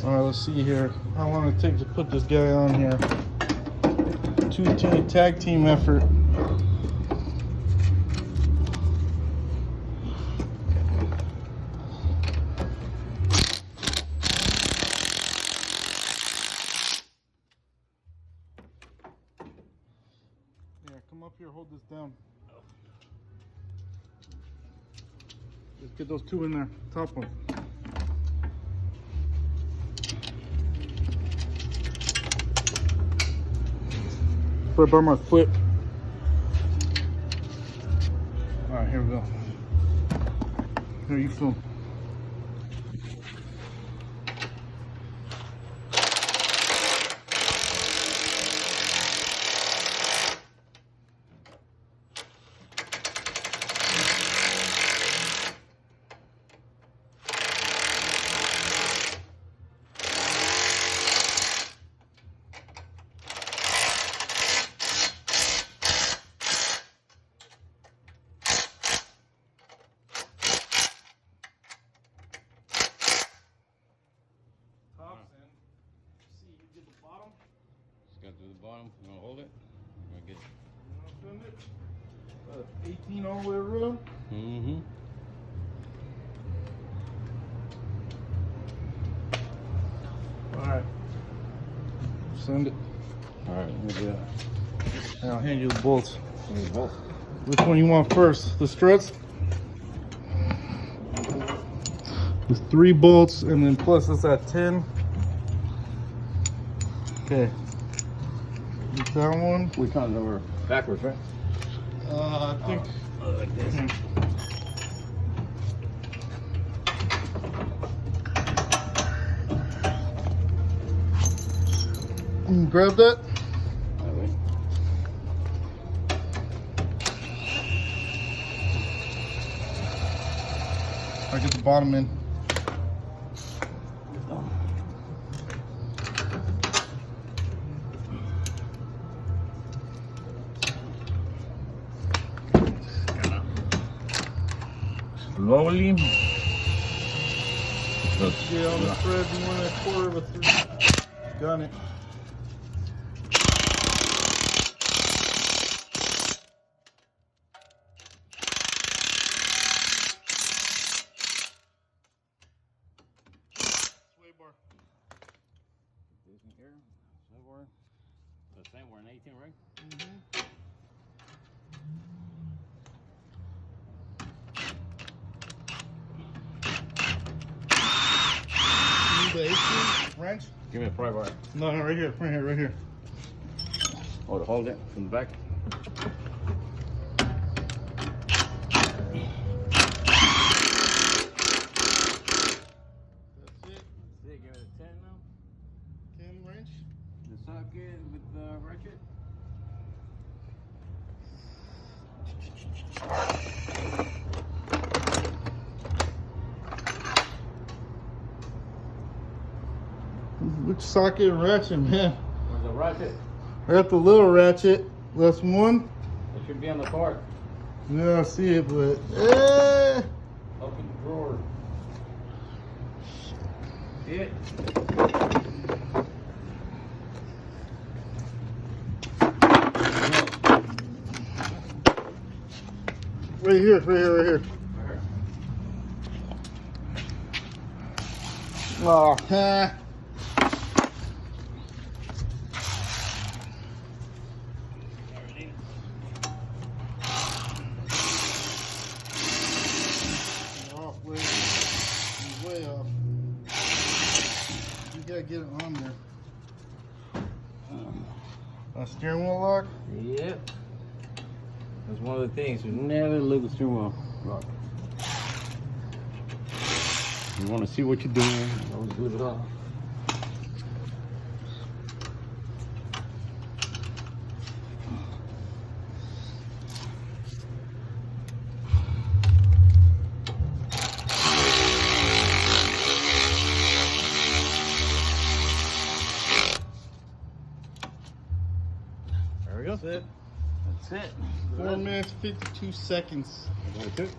All right, let's see here. How long it takes to put this guy on here. 2-team tag team effort. Yeah, come up here, hold this down. Let's get those two in there, top one. Put it by my foot. All right, here we go. Here, you film. Got to the bottom. You want to hold it? You want to get it? 18 all the way around. Mm-hmm. All right. Send it. All right, let me do that. And I'll hand you the bolts. Give me both. Which one you want first? The struts? There's 3 bolts and then plus it's at 10. Okay. That one? We turned over backwards, right? I think. Like this. Grab that. All right. I get the bottom in. Slowly. Yeah, on the thread, you want a quarter of a thread. Got it. Sway bar. This in here. So we're the same. We're in 18, right? Mm-hmm. The 18 wrench? Give me a pry bar. No, right here, right here, right here. Oh, to hold it from the back. That's it. Give it a 10 now. 10 wrench. The socket with the ratchet. Which socket and ratchet, man? Where's the ratchet? I got the little ratchet. That's one. It should be on the cart. Yeah, I see it, but Open the drawer. See it? right here, right here, right here. Oh, off, way off. You gotta get it on there. Steering wheel lock? Yep. That's one of the things. You never look at the steering wheel lock. You want to see what you're doing. Always good it off. There we go. That's it. That's it. 4 minutes, 52 seconds. That's it.